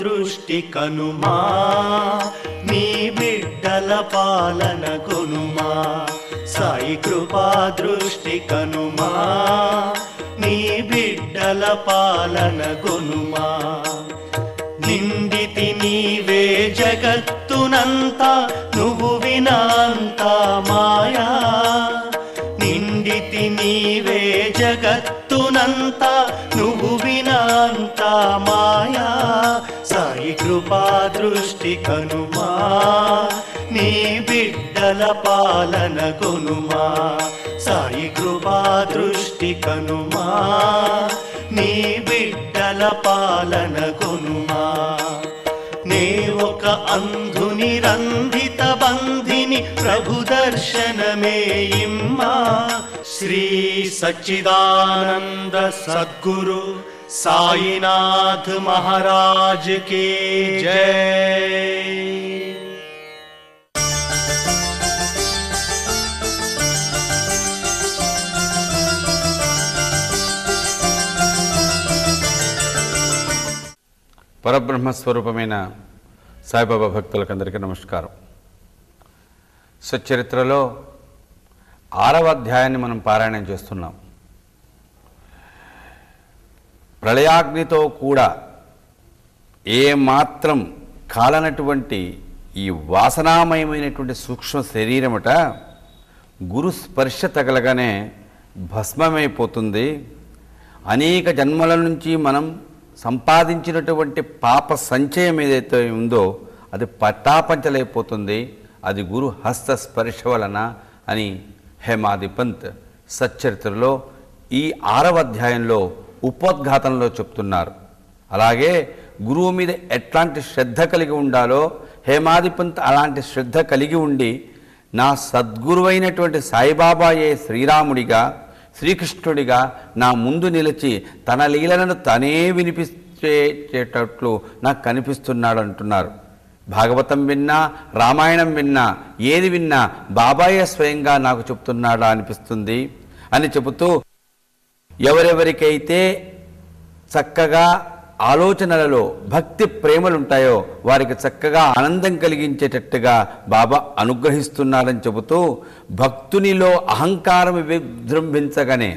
దృష్టి కనుమా, నీ బిడ్డల పాలన కొనుమా. సాయి కృపా దృష్టి కనుమా, నీ బిడ్డల పాలన కొనుమా. నిండితి నీవే జగత్తునంతా, నువ్వు వినాంతా మాయా. నిండితి నీవే జగత్తునంతా, నువ్వు వినాంతా మాయా. సాయి కృపా దృష్టి కనుమా, నీ బిడ్డల పాలన కొనుమా. సాయి కృపా దృష్టి కనుమా, నీ బిడ్డల పాలన కొనుమా. నే ఒక అంధుని రంధిత బంధిని, ప్రభు దర్శనమే ఇమ్మా. శ్రీ సచ్చిదానంద సద్గురు సాయినాథ్ మహారాజ్ కి జై. పరబ్రహ్మస్వరూపమైన సాయిబాబా భక్తులకందరికీ నమస్కారం. సచ్చరిత్రలో 6వ అధ్యాయాన్ని మనం పారాయణం చేస్తున్నాం. ప్రళయాగ్నితో కూడా ఏమాత్రం కాలనటువంటి ఈ వాసనామయమైనటువంటి సూక్ష్మ శరీరమట గురు స్పర్శ తగలగానే భస్మమైపోతుంది. అనేక జన్మల నుంచి మనం సంపాదించినటువంటి పాప సంచయం ఏదైతే ఉందో అది పటాపంచలైపోతుంది, అది గురు హస్త స్పర్శ వలన అని హేమాదిపంత్ సచ్చరిత్రలో ఈ 6వ అధ్యాయంలో ఉపోద్ఘాతంలో చెప్తున్నారు. అలాగే గురువు మీద ఎట్లాంటి శ్రద్ధ కలిగి ఉండాలో హేమాదిపంత్ అలాంటి శ్రద్ధ కలిగి ఉండి నా సద్గురువైనటువంటి సాయిబాబాయే శ్రీరాముడిగా శ్రీకృష్ణుడిగా నా ముందు నిలిచి తన లీలలను తనే వినిపించేటట్లు నాకు కనిపిస్తున్నాడు అంటున్నారు. భాగవతం విన్నా, రామాయణం విన్నా, ఏది విన్నా బాబాయే స్వయంగా నాకు చెప్తున్నాడా అనిపిస్తుంది అని చెబుతూ, ఎవరెవరికైతే చక్కగా ఆలోచనలలో భక్తి ప్రేమలుంటాయో వారికి చక్కగా ఆనందం కలిగించేటట్టుగా బాబా అనుగ్రహిస్తున్నారని చెబుతూ, భక్తునిలో అహంకారం విజృంభించగానే,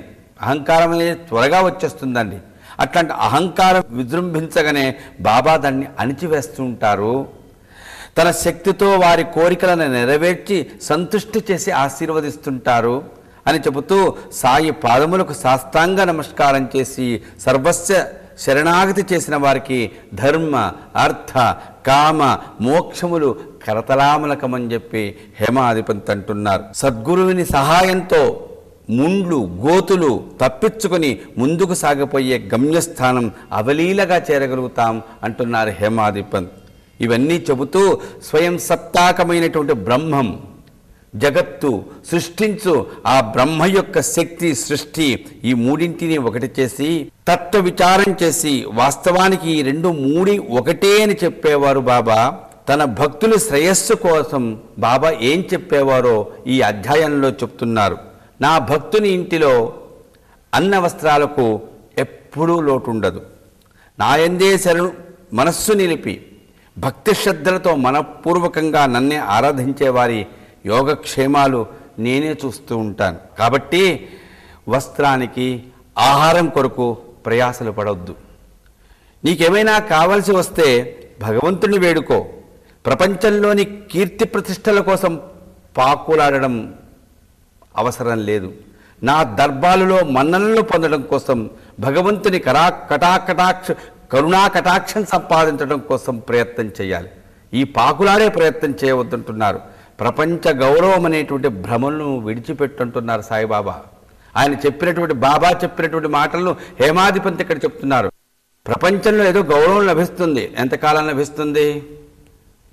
అహంకారం అనేది త్వరగా వచ్చేస్తుందండి, అట్లాంటి అహంకారం విజృంభించగానే బాబా దాన్ని అణిచివేస్తూ ఉంటారు. తన శక్తితో వారి కోరికలను నెరవేర్చి సంతుష్టి చేసి ఆశీర్వదిస్తుంటారు అని చెబుతూ, సాయి పాదములకు సాష్టాంగ నమస్కారం చేసి సర్వస్వ శరణాగతి చేసిన వారికి ధర్మ అర్థ కామ మోక్షములు కరతలామలకమని చెప్పి హేమాధిపంత్ అంటున్నారు. సద్గురువుని సహాయంతో ముండ్లు గోతులు తప్పించుకొని ముందుకు సాగిపోయే గమ్యస్థానం అవలీలగా చేరగలుగుతాం అంటున్నారు హేమాధిపంత్. ఇవన్నీ చెబుతూ స్వయం సత్తాకమైనటువంటి బ్రహ్మం, జగత్తు సృష్టించు ఆ బ్రహ్మ యొక్క శక్తి సృష్టి, ఈ మూడింటిని ఒకటి చేసి తత్వ విచారం చేసి వాస్తవానికి ఈ రెండు మూడి ఒకటే అని చెప్పేవారు బాబా. తన భక్తుల శ్రేయస్సు కోసం బాబా ఏం చెప్పేవారో ఈ అధ్యాయంలో చెప్తున్నారు. నా భక్తుని ఇంటిలో అన్న వస్త్రాలకు ఎప్పుడూ లోటుండదు. నాయందే శరణు మనస్సు నిలిపి భక్తి శ్రద్ధలతో మనపూర్వకంగా నన్నే ఆరాధించే వారి యోగక్షేమాలు నేనే చూస్తూ ఉంటాను. కాబట్టి వస్త్రానికి ఆహారం కొరకు ప్రయాసలు పడవద్దు. నీకేమైనా కావలసి వస్తే భగవంతుని వేడుకో. ప్రపంచంలోని కీర్తి ప్రతిష్టల కోసం పాకులాడడం అవసరం లేదు. నా దర్బారులో మన్ననలు పొందడం కోసం భగవంతుని కరుణా కటాక్షం సంపాదించడం కోసం ప్రయత్నం చేయాలి. ఈ పాకులాడే ప్రయత్నం చేయవద్దంటున్నారు. ప్రపంచ గౌరవం అనేటువంటి భ్రమలను విడిచిపెట్టుంటున్నారు సాయిబాబా. ఆయన చెప్పినటువంటి బాబా చెప్పినటువంటి మాటలను హేమాధిపంత్ ఇక్కడ చెప్తున్నారు. ప్రపంచంలో ఏదో గౌరవం లభిస్తుంది. ఎంతకాలం లభిస్తుంది?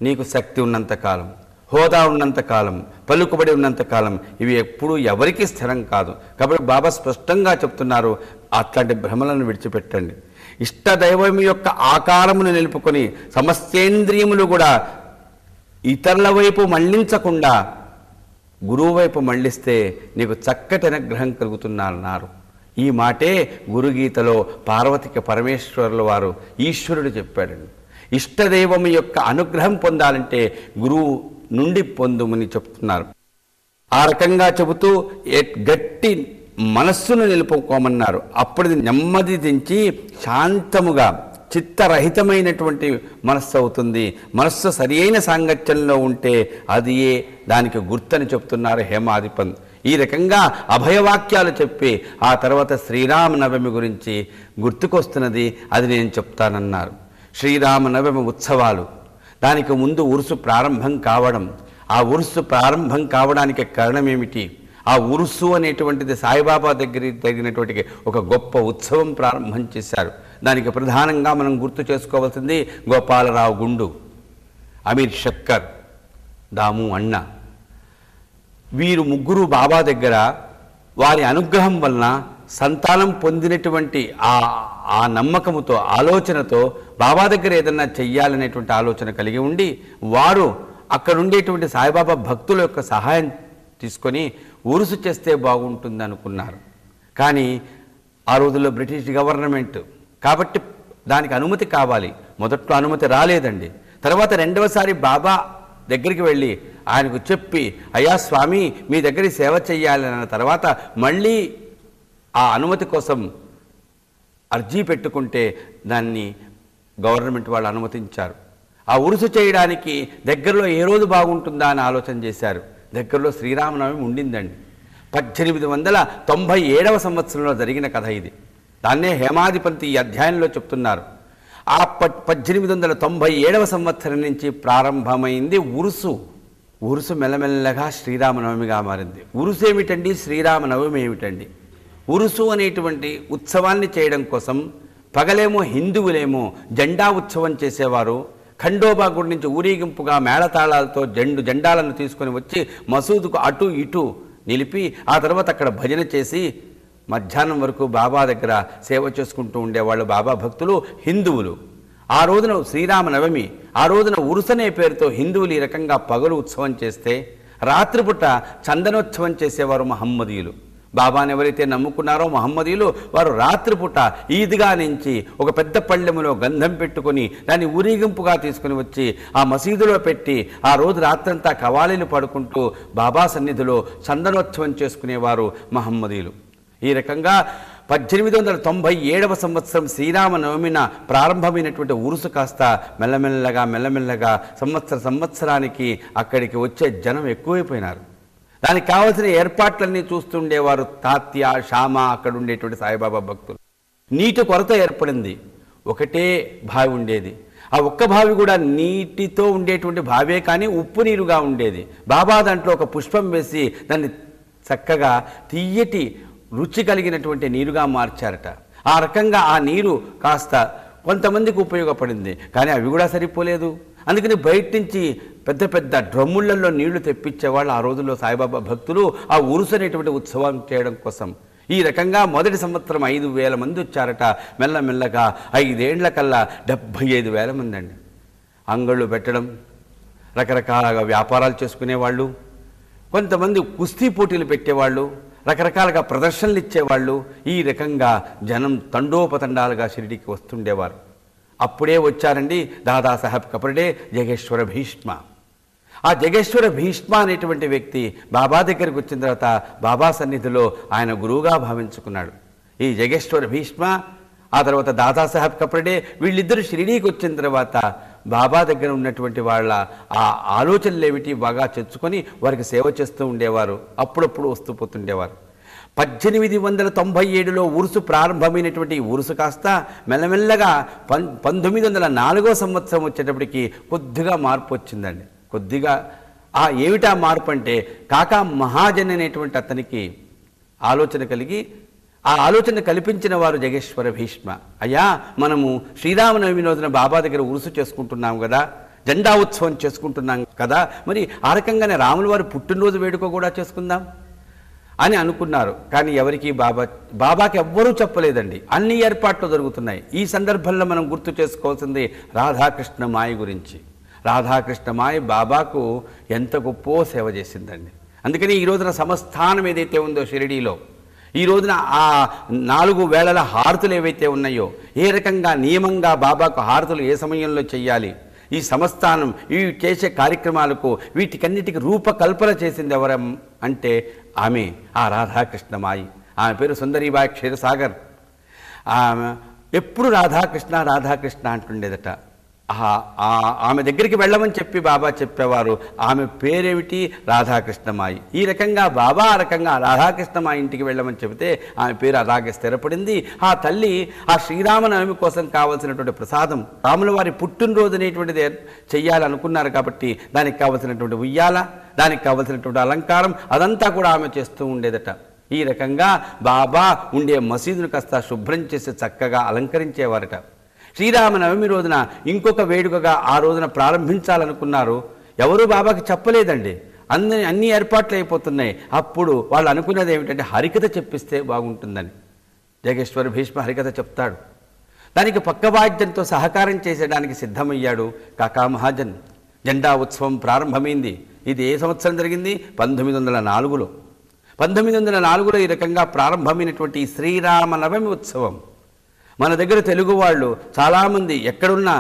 నీకు శక్తి ఉన్నంతకాలం, హోదా ఉన్నంతకాలం, పలుకుబడి ఉన్నంతకాలం. ఇవి ఎప్పుడూ ఎవరికీ స్థిరం కాదు. కాబట్టి బాబా స్పష్టంగా చెప్తున్నారు, అట్లాంటి భ్రమలను విడిచిపెట్టండి. ఇష్టదైవం యొక్క ఆకారమును నిలుపుకొని సమస్తేంద్రియములు కూడా ఇతరుల వైపు మళ్లించకుండా గురువు వైపు మళ్లిస్తే నీకు చక్కటి అనుగ్రహం కలుగుతున్నారు. ఈ మాటే గురుగీతలో పార్వతికి పరమేశ్వరుల వారు ఈశ్వరుడు చెప్పాడండి. ఇష్టదైవం యొక్క అనుగ్రహం పొందాలంటే గురువు నుండి పొందుమని చెప్తున్నారు. ఆ రకంగా చెబుతూ గట్టి మనస్సును నిలుపుకోమన్నారు. అప్పుడు నెమ్మది దించి శాంతముగా చిత్తరహితమైనటువంటి మనస్సు అవుతుంది. మనస్సు సరి అయిన సాంగత్యంలో ఉంటే అది దానికి గుర్తని చెప్తున్నారు హేమాధిపన్. ఈ రకంగా అభయవాక్యాలు చెప్పి ఆ తర్వాత శ్రీరామనవమి గురించి గుర్తుకొస్తున్నది, అది నేను చెప్తానన్నారు. శ్రీరామనవమి ఉత్సవాలు, దానికి ముందు ఉరుసు ప్రారంభం కావడం. ఆ ఉరుసు ప్రారంభం కావడానికి కారణం ఏమిటి? ఆ ఉరుసు అనేటువంటిది సాయిబాబా దగ్గర జరిగినటువంటి ఒక గొప్ప ఉత్సవం ప్రారంభం చేశారు. దానికి ప్రధానంగా మనం గుర్తు చేసుకోవాల్సింది గోపాలరావు గుండు, అమీర్ షక్కర్, దాము అన్న. వీరు ముగ్గురు బాబా దగ్గర వారి అనుగ్రహం వలన సంతానం పొందినటువంటి ఆ నమ్మకముతో, ఆలోచనతో బాబా దగ్గర ఏదన్నా చెయ్యాలనేటువంటి ఆలోచన కలిగి ఉండి వారు అక్కడ ఉండేటువంటి సాయిబాబా భక్తుల యొక్క సహాయం తీసుకొని ఉరుసు చేస్తే బాగుంటుంది అనుకున్నారు. కానీ ఆ రోజుల్లో బ్రిటిష్ గవర్నమెంట్ కాబట్టి దానికి అనుమతి కావాలి. మొదట్లో అనుమతి రాలేదండి. తర్వాత రెండవసారి బాబా దగ్గరికి వెళ్ళి ఆయనకు చెప్పి, అయ్యా స్వామి మీ దగ్గర సేవ చెయ్యాలన్న తర్వాత మళ్ళీ ఆ అనుమతి కోసం అర్జీ పెట్టుకుంటే దాన్ని గవర్నమెంట్ వాళ్ళు అనుమతించారు. ఆ ఉరుసు చేయడానికి దగ్గరలో ఏ రోజు బాగుంటుందా అని ఆలోచన చేశారు. దగ్గరలో శ్రీరామనవమి ఉండిందండి. 1897వ సంవత్సరంలో జరిగిన కథ ఇది. దాన్నే హేమాధిపతి ఈ అధ్యాయంలో చెప్తున్నారు. ఆ 1897వ సంవత్సరం నుంచి ప్రారంభమైంది ఉరుసు. ఉరుసు మెల్లమెల్లగా శ్రీరామనవమిగా మారింది. ఉరుసు ఏమిటండి, శ్రీరామనవమి ఏమిటండి? ఉరుసు అనేటువంటి ఉత్సవాన్ని చేయడం కోసం పగలేమో హిందువులేమో జెండా ఉత్సవం చేసేవారు. ఖండోబా గుడి నుంచి ఊరేగింపుగా మేళతాళాలతో జెండాలను తీసుకొని వచ్చి మసూదుకు అటు ఇటు నిలిపి ఆ తర్వాత అక్కడ భజన చేసి మధ్యాహ్నం వరకు బాబా దగ్గర సేవ చేసుకుంటూ ఉండేవాళ్ళు బాబా భక్తులు, హిందువులు. ఆ రోజున శ్రీరామనవమి, ఆ రోజున ఉరుసనే పేరుతో హిందువులు ఈ రకంగా పగలు ఉత్సవం చేస్తే రాత్రిపూట చందనోత్సవం చేసేవారు మహమ్మదీయులు. బాబాని ఎవరైతే నమ్ముకున్నారో మహమ్మదీయులు, వారు రాత్రిపూట ఈద్గా నుంచి ఒక పెద్ద పళ్ళెములో గంధం పెట్టుకొని దాన్ని ఊరేగింపుగా తీసుకుని వచ్చి ఆ మసీదులో పెట్టి ఆ రోజు రాత్రంతా కవాలీలు పడుకుంటూ బాబా సన్నిధిలో చందనోత్సవం చేసుకునేవారు మహమ్మదీయులు. ఈ రకంగా 1897వ సంవత్సరం శ్రీరామనవమిన ప్రారంభమైనటువంటి ఉరుసు కాస్త మెల్లమెల్లగా సంవత్సరానికి అక్కడికి వచ్చే జనం ఎక్కువైపోయినారు. దానికి కావలసిన ఏర్పాట్లన్నీ చూస్తుండేవారు తాత్య, శ్యామ, అక్కడ ఉండేటువంటి సాయిబాబా భక్తులు. నీటి కొరత ఏర్పడింది. ఒకటే బావి ఉండేది. ఆ ఒక్క బావి కూడా నీటితో ఉండేటువంటి బావే కానీ ఉప్పు నీరుగా ఉండేది. బాబా దాంట్లో ఒక పుష్పం వేసి దాన్ని చక్కగా తీయటి రుచి కలిగినటువంటి నీరుగా మార్చారట. ఆ రకంగా ఆ నీరు కాస్త కొంతమందికి ఉపయోగపడింది. కానీ అవి కూడా సరిపోలేదు. అందుకని బయట నుంచి పెద్ద పెద్ద డ్రమ్ములలో నీళ్లు తెప్పించేవాళ్ళు ఆ రోజుల్లో సాయిబాబా భక్తులు ఆ ఉరుసు అనేటువంటి ఉత్సవం చేయడం కోసం. ఈ రకంగా మొదటి సంవత్సరం 5,000 మంది వచ్చారట. మెల్లమెల్లగా 5 ఏళ్ల కల్లా 75,000 మంది అండి. అంగళ్ళు పెట్టడం, రకరకాలుగా వ్యాపారాలు చేసుకునేవాళ్ళు, కొంతమంది కుస్తీ పోటీలు పెట్టేవాళ్ళు, రకరకాలుగా ప్రదర్శనలు ఇచ్చేవాళ్ళు. ఈ రకంగా జనం తండోపతండాలుగా షిరిడీకి వస్తుండేవారు. అప్పుడే వచ్చారండి దాదాసాహెబ్ కపర్డే, జగేశ్వర భీష్మ. ఆ జగేశ్వర భీష్మ అనేటువంటి వ్యక్తి బాబా దగ్గరికి వచ్చిన తర్వాత బాబా సన్నిధిలో ఆయన గురువుగా భావించుకున్నాడు. ఈ జగేశ్వర భీష్మ ఆ తర్వాత దాదాసాహెబ్ కపర్డే వీళ్ళిద్దరూ షిరిడీకి వచ్చిన తర్వాత బాబా దగ్గర ఉన్నటువంటి వాళ్ళ ఆ ఆలోచనలు ఏమిటి బాగా తెచ్చుకొని వారికి సేవ చేస్తూ ఉండేవారు. అప్పుడప్పుడు వస్తూ పోతుండేవారు. 1897లో ఉరుసు ప్రారంభమైనటువంటి ఉరుసు కాస్త మెల్లమెల్లగా 1904వ సంవత్సరం వచ్చేటప్పటికి కొద్దిగా మార్పు వచ్చిందండి. కొద్దిగా ఏమిటా మార్పు అంటే కాకా మహాజన్ అనేటువంటి అతనికి ఆలోచన కలిగి ఆ ఆలోచన కల్పించిన వారు జగేశ్వర భీష్మ. అయ్యా మనము శ్రీరామనవమి రోజున బాబా దగ్గర ఉరుసు చేసుకుంటున్నాం కదా, జెండా ఉత్సవం చేసుకుంటున్నాం కదా, మరి ఆ రకంగానే రాముల వారి పుట్టినరోజు వేడుక కూడా చేసుకుందాం అని అనుకున్నారు. కానీ ఎవరికి బాబాకి ఎవ్వరూ చెప్పలేదండి. అన్ని ఏర్పాట్లు జరుగుతున్నాయి. ఈ సందర్భంలో మనం గుర్తు చేసుకోవాల్సింది రాధాకృష్ణ మాయ గురించి. రాధాకృష్ణ మాయ బాబాకు ఎంత గొప్ప సేవ చేసిందండి. అందుకని ఈ రోజున సంస్థానం ఏదైతే ఉందో షిరిడీలో, ఈ రోజున ఆ 4 వేళల హారతులు ఏవైతే ఉన్నాయో, ఏ రకంగా నియమంగా బాబాకు హారతులు ఏ సమయంలో చేయాలి, ఈ సంస్థానం ఈ చేసే కార్యక్రమాలకు వీటికన్నిటికీ రూపకల్పన చేసింది ఎవరం అంటే ఆమె ఆ రాధాకృష్ణమాయి. ఆమె పేరు సుందరీబాయి క్షీరసాగర్. ఆమె ఎప్పుడు రాధాకృష్ణ రాధాకృష్ణ అంటుండేదట. ఆమె దగ్గరికి వెళ్ళమని చెప్పి బాబా చెప్పేవారు. ఆమె పేరేమిటి? రాధాకృష్ణమాయి. ఈ రకంగా బాబా ఆ రకంగా రాధాకృష్ణమాయి ఇంటికి వెళ్ళమని చెబితే ఆమె పేరు అలాగే స్థిరపడింది. ఆ తల్లి ఆ శ్రీరామనవమి కోసం కావలసినటువంటి ప్రసాదం, రాముల వారి పుట్టినరోజు అనేటువంటిది చెయ్యాలనుకున్నారు కాబట్టి దానికి కావలసినటువంటి ఉయ్యాల, దానికి కావలసినటువంటి అలంకారం అదంతా కూడా ఆమె చేస్తూ ఉండేదట. ఈ రకంగా బాబా ఉండే మసీదును కాస్త శుభ్రం చేసి చక్కగా అలంకరించేవారట. శ్రీరామనవమి రోజున ఇంకొక వేడుకగా ఆ రోజున ప్రారంభించాలనుకున్నారు. ఎవరూ బాబాకి చెప్పలేదండి. అన్ని ఏర్పాట్లు అయిపోతున్నాయి. అప్పుడు వాళ్ళు అనుకున్నది ఏమిటంటే హరికథ చెప్పిస్తే బాగుంటుందని. జగేశ్వర భీష్మ హరికథ చెప్తాడు. దానికి పక్కవాద్యంతో సహకారం చేసేయడానికి సిద్ధమయ్యాడు కాకా మహాజన్. జెండా ఉత్సవం ప్రారంభమైంది. ఇది ఏ సంవత్సరం జరిగింది? 1904లో. 1904లో ఈ రకంగా ప్రారంభమైనటువంటి ఈ శ్రీరామనవమి ఉత్సవం మన దగ్గర తెలుగు వాళ్ళు చాలామంది ఎక్కడున్నా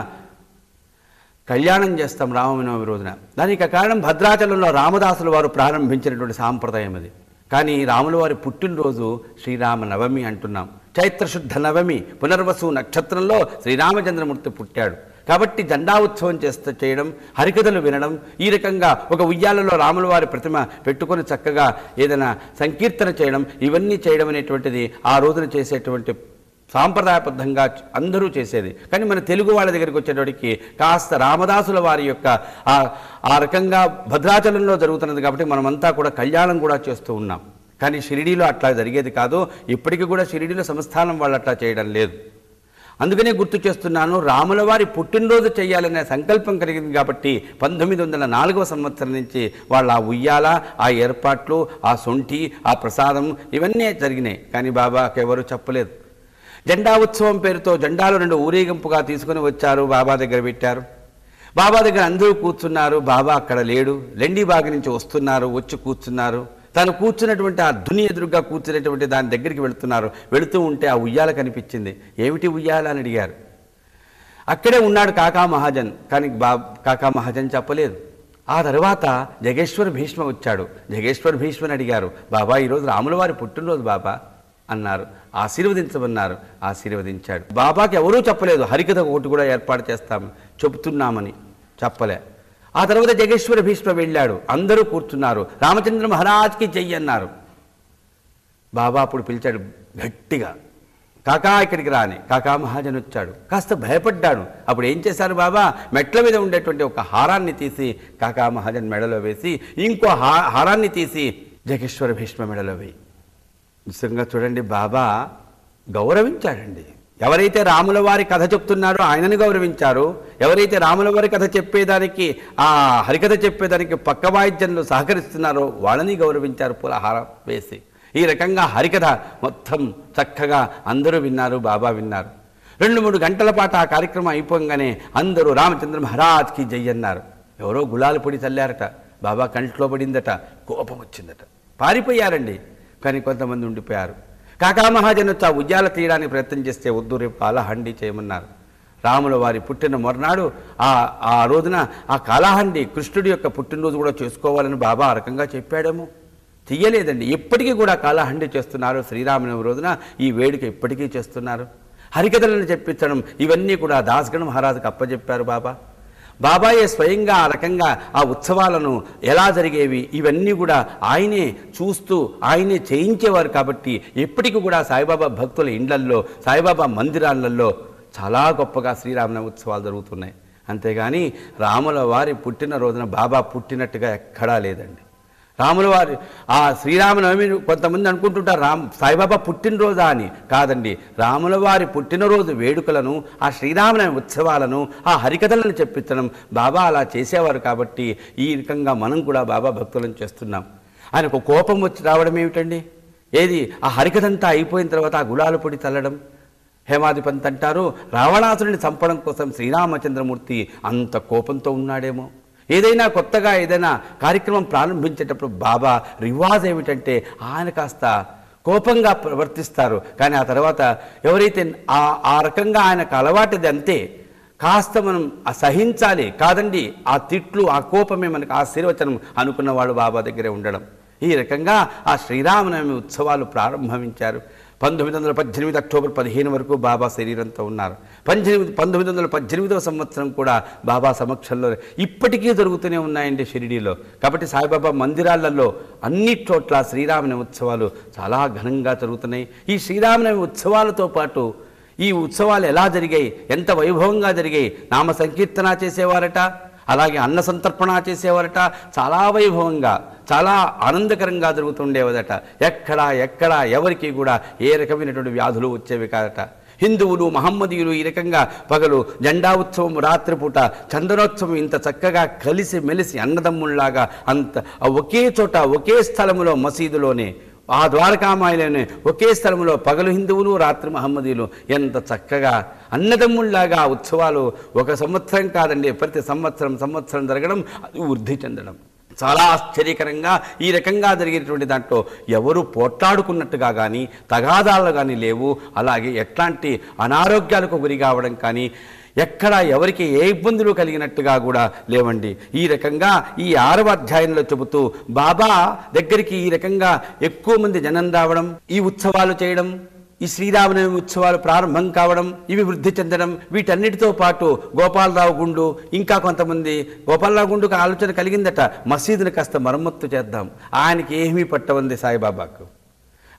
కళ్యాణం చేస్తాం రామనవమి రోజున. దానికి కారణం భద్రాచలంలో రామదాసుల వారు ప్రారంభించినటువంటి సాంప్రదాయం అది. కానీ రాముల వారి పుట్టినరోజు శ్రీరామనవమి అంటున్నాం. చైత్రశుద్ధ నవమి పునర్వసు నక్షత్రంలో శ్రీరామచంద్రమూర్తి పుట్టాడు. కాబట్టి జెండా ఉత్సవం చేయడం, హరికథలు వినడం, ఈ రకంగా ఒక ఉయ్యాలలో రాముల వారి ప్రతిమ పెట్టుకొని చక్కగా ఏదైనా సంకీర్తన చేయడం, ఇవన్నీ చేయడం అనేటువంటిది ఆ రోజున చేసేటువంటి సాంప్రదాయబద్ధంగా అందరూ చేసేది. కానీ మన తెలుగు వాళ్ళ దగ్గరికి వచ్చేటప్పటికి కాస్త రామదాసుల వారి యొక్క ఆ రకంగా భద్రాచలంలో జరుగుతున్నది కాబట్టి మనమంతా కూడా కళ్యాణం కూడా చేస్తూ ఉన్నాం. కానీ షిరిడీలో అట్లా జరిగేది కాదు. ఇప్పటికీ కూడా షిరిడీలో సంస్థానం వాళ్ళు అట్లా చేయడం లేదు. అందుకనే గుర్తు చేస్తున్నాను, రాముల వారి పుట్టినరోజు చేయాలనే సంకల్పం కలిగింది కాబట్టి 1904వ సంవత్సరం నుంచి వాళ్ళు ఆ ఉయ్యాల, ఆ ఏర్పాట్లు, ఆ సొంఠి, ఆ ప్రసాదం ఇవన్నీ జరిగినాయి. కానీ బాబాకి ఎవరు చెప్పలేదు. జెండా ఉత్సవం పేరుతో జెండాలు 2 ఊరేగింపుగా తీసుకుని వచ్చారు, బాబా దగ్గర పెట్టారు. బాబా దగ్గర అందరూ కూర్చున్నారు. బాబా అక్కడ లేడు. లెండిబాగ్ నుంచి వస్తున్నారు, వచ్చి కూర్చున్నారు. తను కూర్చున్నటువంటి ఆ ధుని ఎదురుగా కూర్చునేటువంటి దాని దగ్గరికి వెళుతూ ఉంటే ఆ ఉయ్యాల కనిపించింది. ఏమిటి ఉయ్యాల అని అడిగారు. అక్కడే ఉన్నాడు కాకా మహాజన్. కానీ కాకా మహాజన్ చెప్పలేదు. ఆ తర్వాత జగేశ్వర భీష్మ వచ్చాడు. జగేశ్వర భీష్మని అడిగారు, బాబా ఈరోజు రాముల వారి పుట్టినరోజు బాబా అన్నారు. ఆశీర్వదించమన్నారు. ఆశీర్వదించాడు. బాబాకి ఎవరూ చెప్పలేదు హరికథ ఒకటి కూడా ఏర్పాటు చేస్తాము చెబుతున్నామని చెప్పలే. ఆ తర్వాత జగేశ్వర భీష్మ వెళ్ళాడు. అందరూ కూర్చున్నారు. రామచంద్ర మహారాజ్కి జై అన్నారు. బాబా అప్పుడు పిలిచాడు గట్టిగా, కాకా ఇక్కడికి రాని. కాకా మహాజన్ వచ్చాడు. కాస్త భయపడ్డాడు. అప్పుడు ఏం చేశారు బాబా? మెట్ల మీద ఉండేటువంటి ఒక హారాన్ని తీసి కాకా మహాజన్ మెడలో వేసి, ఇంకో హారాన్ని తీసి జగేశ్వర భీష్మ మెడలో వేయి. నిజంగా చూడండి, బాబా గౌరవించాడండి. ఎవరైతే రాముల వారి కథ చెప్తున్నారో ఆయనని గౌరవించారు. ఎవరైతే రాముల వారి కథ చెప్పేదానికి, ఆ హరికథ చెప్పేదానికి పక్క వాయిద్యంలో సహకరిస్తున్నారో వాళ్ళని గౌరవించారు పూలహారం వేసి. ఈ రకంగా హరికథ మొత్తం చక్కగా అందరూ విన్నారు, బాబా విన్నారు. 2-3 గంటల పాటు ఆ కార్యక్రమం అయిపోగానే అందరూ రామచంద్ర మహారాజ్కి జై అన్నారు. ఎవరో గులాలు పొడి చల్లారట. బాబా కంట్లో పడిందట. కోపం వచ్చిందట. పారిపోయారండి. కానీ కొంతమంది ఉండిపోయారు. కాకా మహాజన్ వచ్చి ఆ ఉయ్యాల తీయడానికి ప్రయత్నం చేస్తే వద్దు, రేపు కాలహండి చేయమన్నారు. రాముల వారి పుట్టిన మర్నాడు ఆ రోజున ఆ కాలహండి కృష్ణుడి యొక్క పుట్టినరోజు కూడా చేసుకోవాలని బాబా ఆ రకంగా చెప్పాడేమో. చెయ్యలేదండి. ఇప్పటికీ కూడా కాలహండి చేస్తున్నారు. శ్రీరామనవమి రోజున ఈ వేడుక ఇప్పటికీ చేస్తున్నారు. హరికథలను చెప్పించడం ఇవన్నీ కూడా దాస్గణ మహారాజుకు అప్పచెప్పారు బాబా. బాబాయే స్వయంగా ఆ రకంగా ఆ ఉత్సవాలను ఎలా జరిగేవి ఇవన్నీ కూడా ఆయనే చూస్తూ ఆయనే చేయించేవారు. కాబట్టి ఎప్పటికీ కూడా సాయిబాబా భక్తుల ఇండ్లల్లో, సాయిబాబా మందిరాలలో చాలా గొప్పగా శ్రీరామనవమి ఉత్సవాలు జరుగుతున్నాయి. అంతేగాని రాముల వారి పుట్టినరోజున బాబా పుట్టినట్టుగా ఎక్కడా లేదండి. రాముల వారి ఆ శ్రీరామనవమి కొంతమంది అనుకుంటుంటారు సాయిబాబా పుట్టినరోజా అని. కాదండి, రాముల వారి పుట్టినరోజు వేడుకలను, ఆ శ్రీరామనవమి ఉత్సవాలను, ఆ హరికథలను చెప్పించడం బాబా అలా చేసేవారు. కాబట్టి ఈ రకంగా మనం కూడా బాబా భక్తులను చేస్తున్నాం. ఆయనకు కోపం వచ్చి రావడం ఏమిటండి? ఏది ఆ హరికథంతా అయిపోయిన తర్వాత ఆ గులాల పొడి చల్లడం. హేమాధిపంత్ అంటారు, రావణాసురుని చంపడం కోసం శ్రీరామచంద్రమూర్తి అంత కోపంతో ఉన్నాడేమో. ఏదైనా కొత్తగా ఏదైనా కార్యక్రమం ప్రారంభించేటప్పుడు బాబా రివాజ్ ఏమిటంటే ఆయన కాస్త కోపంగా ప్రవర్తిస్తారు. కానీ ఆ తర్వాత ఎవరైతే ఆ రకంగా ఆయనకు అలవాటుది అంతే, కాస్త మనం సహించాలి, కాదండి ఆ తిట్లు ఆ కోపమే మనకు ఆశీర్వచనం అనుకున్న వాళ్ళు బాబా దగ్గరే ఉండడం. ఈ రకంగా ఆ శ్రీరామనవమి ఉత్సవాలు ప్రారంభించారు. 1918 అక్టోబర్ 15 వరకు బాబా శరీరంతో ఉన్నారు. 1918వ సంవత్సరం కూడా బాబా సమక్షంలో ఇప్పటికీ జరుగుతూనే ఉన్నాయండి షిరిడీలో. కాబట్టి సాయిబాబా మందిరాలలో అన్ని చోట్ల శ్రీరామనవమి ఉత్సవాలు చాలా ఘనంగా జరుగుతున్నాయి. ఈ శ్రీరామనవమి ఉత్సవాలతో పాటు ఈ ఉత్సవాలు ఎలా జరిగాయి, ఎంత వైభవంగా జరిగాయి. నామ సంకీర్తన చేసేవారట, అలాగే అన్న సంతర్పణ చేసేవారట, చాలా వైభవంగా చాలా ఆనందకరంగా జరుగుతుండేవదట. ఎక్కడా ఎవరికి కూడా ఏ రకమైనటువంటి వ్యాధులు వచ్చేవి కాదట. హిందువులు మహమ్మదీయులు ఈ రకంగా పగలు జెండా ఉత్సవం, రాత్రిపూట చందనోత్సవం ఇంత చక్కగా కలిసి మెలిసి అన్నదమ్ముల్లాగా అంత ఒకే చోట ఒకే స్థలములో మసీదులోనే ఆ ద్వారకామాయిలోనే ఒకే స్థలంలో పగలు హిందువులు రాత్రి మహమ్మదీయులు ఎంత చక్కగా అన్నదమ్ముల్లాగా ఉత్సవాలు ఒక సంవత్సరం కాదండి, ప్రతి సంవత్సరం జరగడం, అది వృద్ధి చెందడం చాలా ఆశ్చర్యకరంగా ఈ రకంగా జరిగేటువంటి దాంట్లో ఎవరు పోట్లాడుకున్నట్టుగా కానీ తగాదాలు కానీ లేవు. అలాగే ఎట్లాంటి అనారోగ్యాలకు గురి కావడం కానీ ఎక్కడ ఎవరికి ఏ ఇబ్బందులు కలిగినట్టుగా కూడా లేవండి. ఈ రకంగా ఈ 6వ అధ్యాయంలో చెబుతూ బాబా దగ్గరికి ఈ రకంగా ఎక్కువ మంది జనం రావడం, ఈ ఉత్సవాలు చేయడం, ఈ శ్రీరామనవమి ఉత్సవాలు ప్రారంభం కావడం, ఇవి వృద్ధి చెందడం, వీటన్నిటితో పాటు గోపాలరావు గుండు ఇంకా కొంతమంది గోపాలరావు గుండుకు ఆలోచన కలిగిందట, మసీదుని కాస్త మరమ్మత్తు చేద్దాం. ఆయనకి ఏమీ పట్టవంది సాయిబాబాకు.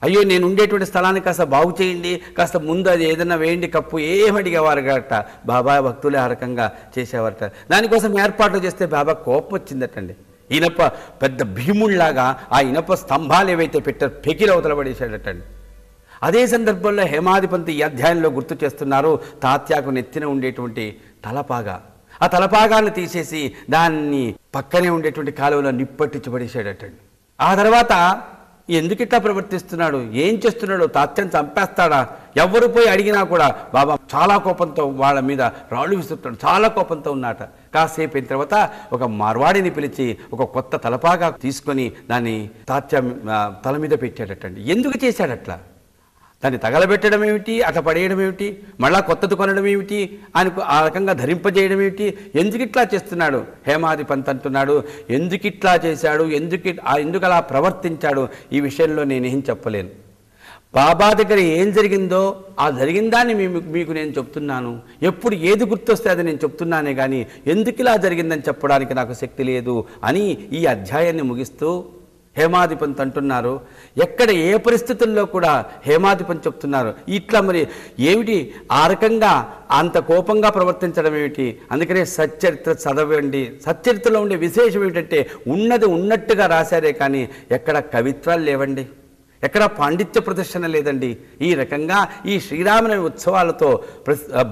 అయ్యో నేను ఉండేటువంటి స్థలాన్ని కాస్త బాగు చేయండి, కాస్త ముందు అది ఏదైనా వేయండి కప్పు, ఏమడిగేవారు గట. బాబా భక్తులే ఆ రకంగా చేసేవారట. దానికోసం ఏర్పాట్లు చేస్తే బాబా కోపం వచ్చిందటండి. ఇనప పెద్ద భీముళ్లాగా ఆ ఇనప స్తంభాలు ఏవైతే పెట్టారో పెకిలు అవతల పడేశాడటండి. అదే సందర్భంలో హేమాధిపంతి ఈ అధ్యాయంలో గుర్తు చేస్తున్నారు, తాత్యాకు నెత్తిన ఉండేటువంటి తలపాగా, ఆ తలపాగాన్ని తీసేసి దాన్ని పక్కనే ఉండేటువంటి కాలువలో నిప్పట్టించి పడేశాడటండి. ఆ తర్వాత ఎందుకు ఇట్లా ప్రవర్తిస్తున్నాడు, ఏం చేస్తున్నాడు, తాత్యం చంపేస్తాడా, ఎవరు పోయి అడిగినా కూడా బాబా చాలా కోపంతో వాళ్ళ మీద రాళ్ళు విసురుతాడు, చాలా కోపంతో ఉన్నాట. కాసేపు అయిన తర్వాత ఒక మార్వాడిని పిలిచి ఒక కొత్త తలపాగా తీసుకొని దాన్ని తాత్యం తల మీద పెట్టాడటండి. ఎందుకు చేశాడట్లా? దాన్ని తగలబెట్టడం ఏమిటి, అట్లా పడేయడం ఏమిటి, మళ్ళా కొత్తది కొనడం ఏమిటి, ఆయనకు ఆ రకంగా ధరింపజేయడం ఏమిటి, ఎందుకు ఇట్లా చేస్తున్నాడు? హేమాధిపంత్ అంటున్నాడు, ఎందుకు ఇట్లా చేశాడు, ఎందుకు అలా ప్రవర్తించాడు, ఈ విషయంలో నేనేం చెప్పలేను. బాబా దగ్గర ఏం జరిగిందో ఆ జరిగిన దాన్ని మీకు నేను చెప్తున్నాను. ఎప్పుడు ఏది గుర్తొస్తే అది నేను చెప్తున్నానే కానీ ఎందుకు ఇలా జరిగిందని చెప్పడానికి నాకు శక్తి లేదు అని ఈ అధ్యాయాన్ని ముగిస్తూ హేమాధిపంత్ అంటున్నారు. ఎక్కడ ఏ పరిస్థితుల్లో కూడా హేమాధిపంత్ చెప్తున్నారు ఇట్లా మరి ఏమిటి ఆ రకంగా అంత కోపంగా ప్రవర్తించడం ఏమిటి? అందుకనే సచ్చరిత్ర చదవండి. సచ్చరిత్రలో ఉండే విశేషం ఏమిటంటే ఉన్నది ఉన్నట్టుగా రాశారే కానీ ఎక్కడ కవిత్వాలు లేవండి, ఎక్కడ పాండిత్య ప్రదర్శన లేదండి. ఈ రకంగా ఈ శ్రీరామనవమి ఉత్సవాలతో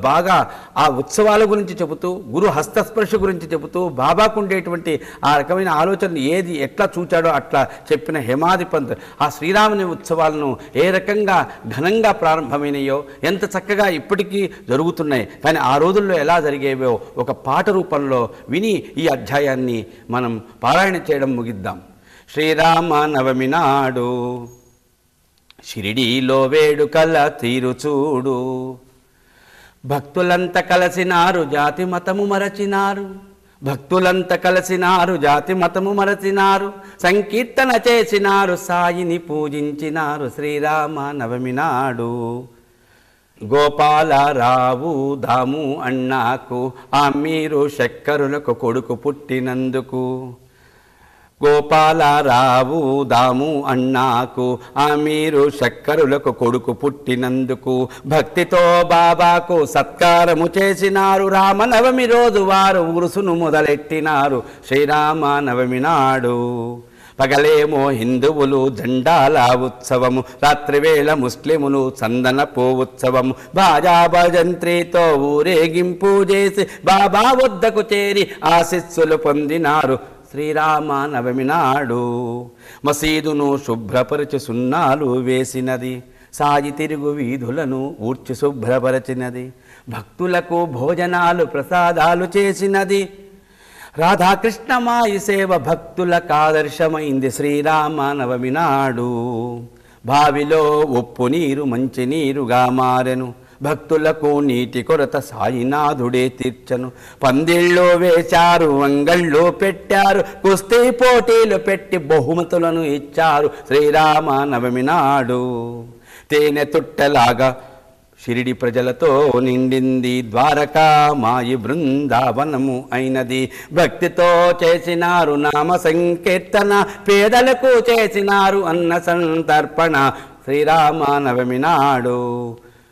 బాగా ఆ ఉత్సవాల గురించి చెబుతూ, గురు హస్తస్పర్శ గురించి చెబుతూ, బాబాకు ఉండేటువంటి ఆ రకమైన ఆలోచన ఏది ఎట్లా చూచాడో అట్లా చెప్పిన హేమాధిపంత్ ఆ శ్రీరామనవమి ఉత్సవాలను ఏ రకంగా ఘనంగా ప్రారంభమైనయో, ఎంత చక్కగా ఇప్పటికీ జరుగుతున్నాయి, కానీ ఆ రోజుల్లో ఎలా జరిగేవో ఒక పాట రూపంలో విని ఈ అధ్యాయాన్ని మనం పారాయణ చేయడం ముగిద్దాం. శ్రీరామ నవమి నాడు షిరిడీలో వేడుకల తీరు చూడు, భక్తులంత కలసినారు జాతి మతము మరచినారు, భక్తులంత కలసినారు జాతి మతము మరచినారు, సంకీర్తన చేసినారు సాయిని పూజించినారు శ్రీరామ నవమి నాడు. గోపాలరావు దాము అన్నాకు ఆ మీరు శక్కరులకు కొడుకు పుట్టినందుకు, గోపాలరావు దాము అన్నాకు ఆ మీరు శక్కరులకు కొడుకు పుట్టినందుకు, భక్తితో బాబాకు సత్కారము చేసినారు, రామనవమి రోజు వారు ఉరుసును మొదలెట్టినారు శ్రీరామ నవమి నాడు. పగలేమో హిందువులు జెండాల ఉత్సవము, రాత్రివేళ ముస్లిములు చందనపు ఉత్సవము, బాజా భజంత్రితో ఊరేగింపు చేసి బాబా వద్దకు చేరి ఆశీస్సులు పొందినారు శ్రీరామ నవమి నాడు. మసీదును శుభ్రపరచి సున్నాలు వేసినది, సాయి తిరుగు వీధులను ఊడ్చి శుభ్రపరచినది, భక్తులకు భోజనాలు ప్రసాదాలు చేసినది, రాధాకృష్ణమాయి సేవ భక్తులకు ఆదర్శమైంది శ్రీరామ నవమి నాడు. బావిలో ఉప్పు నీరు మంచి నీరుగా మారెను, భక్తులకు నీటి కొరత సాయినాథుడే తీర్చను. పందిళ్ళు వేశారు, అంగళ్ళు పెట్టారు, కుస్తీ పోటీలు పెట్టి బహుమతులను ఇచ్చారు శ్రీరామ నవమి నాడు. తేనె తుట్టలాగా షిరిడి ప్రజలతో నిండింది ద్వారకా మాయి బృందావనము అయినది. భక్తితో చేసినారు నామ సంకీర్తన, పేదలకు చేసినారు అన్న సంతర్పణ శ్రీరామ నవమి నాడు.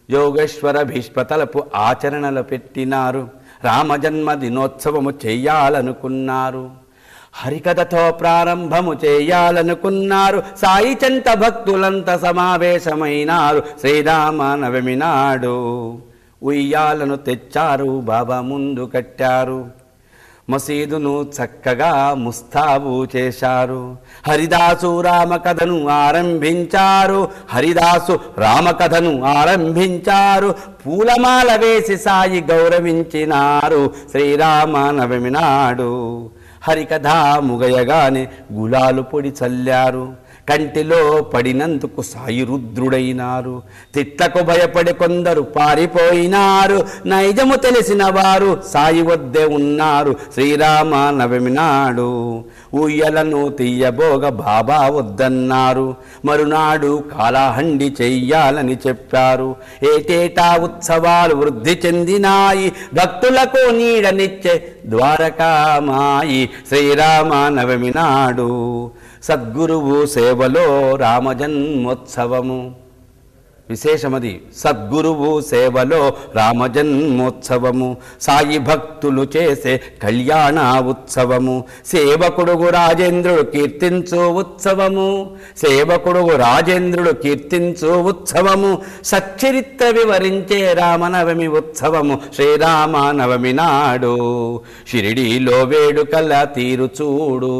యోగేశ్వర భీష్మ తలపు ఆచరణలు పెట్టినారు, రామజన్మ దినోత్సవము చేయాలనుకున్నారు. హరికథతో ప్రారంభము చేయాలనుకున్నారు, సాయి చెంత భక్తులంతా సమావేశమైనారు శ్రీరామ నవమి నాడు. ఉయ్యాలను తెచ్చారు, బాబా ముందు కట్టారు, మసీదును చక్కగా ముస్తాబు చేశారు. హరిదాసు రామకథను ఆరంభించారు, హరిదాసు రామకథను ఆరంభించారు. పూలమాల వేసి సాయి గౌరవించినారు శ్రీరామ నవమి నాడు. హరికథ ముగయగానే గులాలు పొడి చల్లారు, కంటిలో పడినందుకు సాయి రుద్రుడైనారు. తిట్లకు భయపడి కొందరు పారిపోయినారు, నైజము తెలిసిన వారు సాయి వద్దే ఉన్నారు శ్రీరామ నవమి నాడు. ఊయలను తీయబోగ బాబా వద్దన్నారు, మరునాడు కాలాహండి చెయ్యాలని చెప్పారు. ఏటేటా ఉత్సవాలు వృద్ధి చెందినాయి, భక్తులకు నీడనిచ్చే ద్వారకామాయి శ్రీరామ నవమి నాడు. సద్గురువు సేవలో రామజన్మోత్సవము విశేషమది. సద్గురువు సేవలో రామజన్మోత్సవము, సాయి భక్తులు చేసే కళ్యాణ ఉత్సవము. సేవకుడుగు రాజేంద్రుడు కీర్తించు ఉత్సవము, సేవకుడుగు రాజేంద్రుడు కీర్తించు ఉత్సవము. సచ్చరిత్ర వివరించే రామనవమి ఉత్సవము శ్రీరామ నవమి నాడు. షిరిడీలో వేడుకల తీరు చూడు,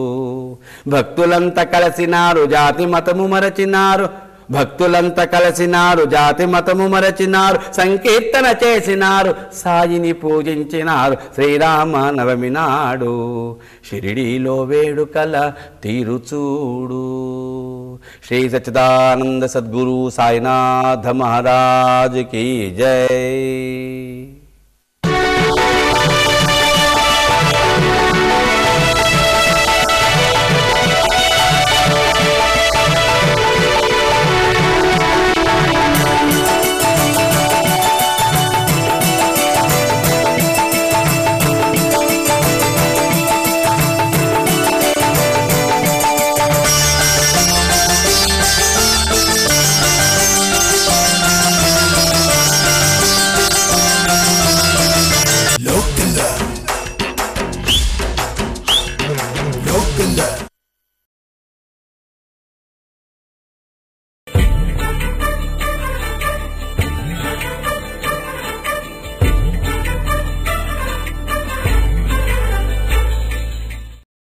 భక్తులంతా కలిసినారు, జాతి మతము మరచినారు. భక్తులంతా కలిసినారు, జాతి మతము మరచినారు, సంకీర్తన చేసినారు, సాయిని పూజించినారు శ్రీరామ నవమి నాడు. షిరిడీలో వేడుకల తీరుచూడు. శ్రీ సచ్చిదానంద సద్గురు సాయినాథ మహారాజ్ కీ జై.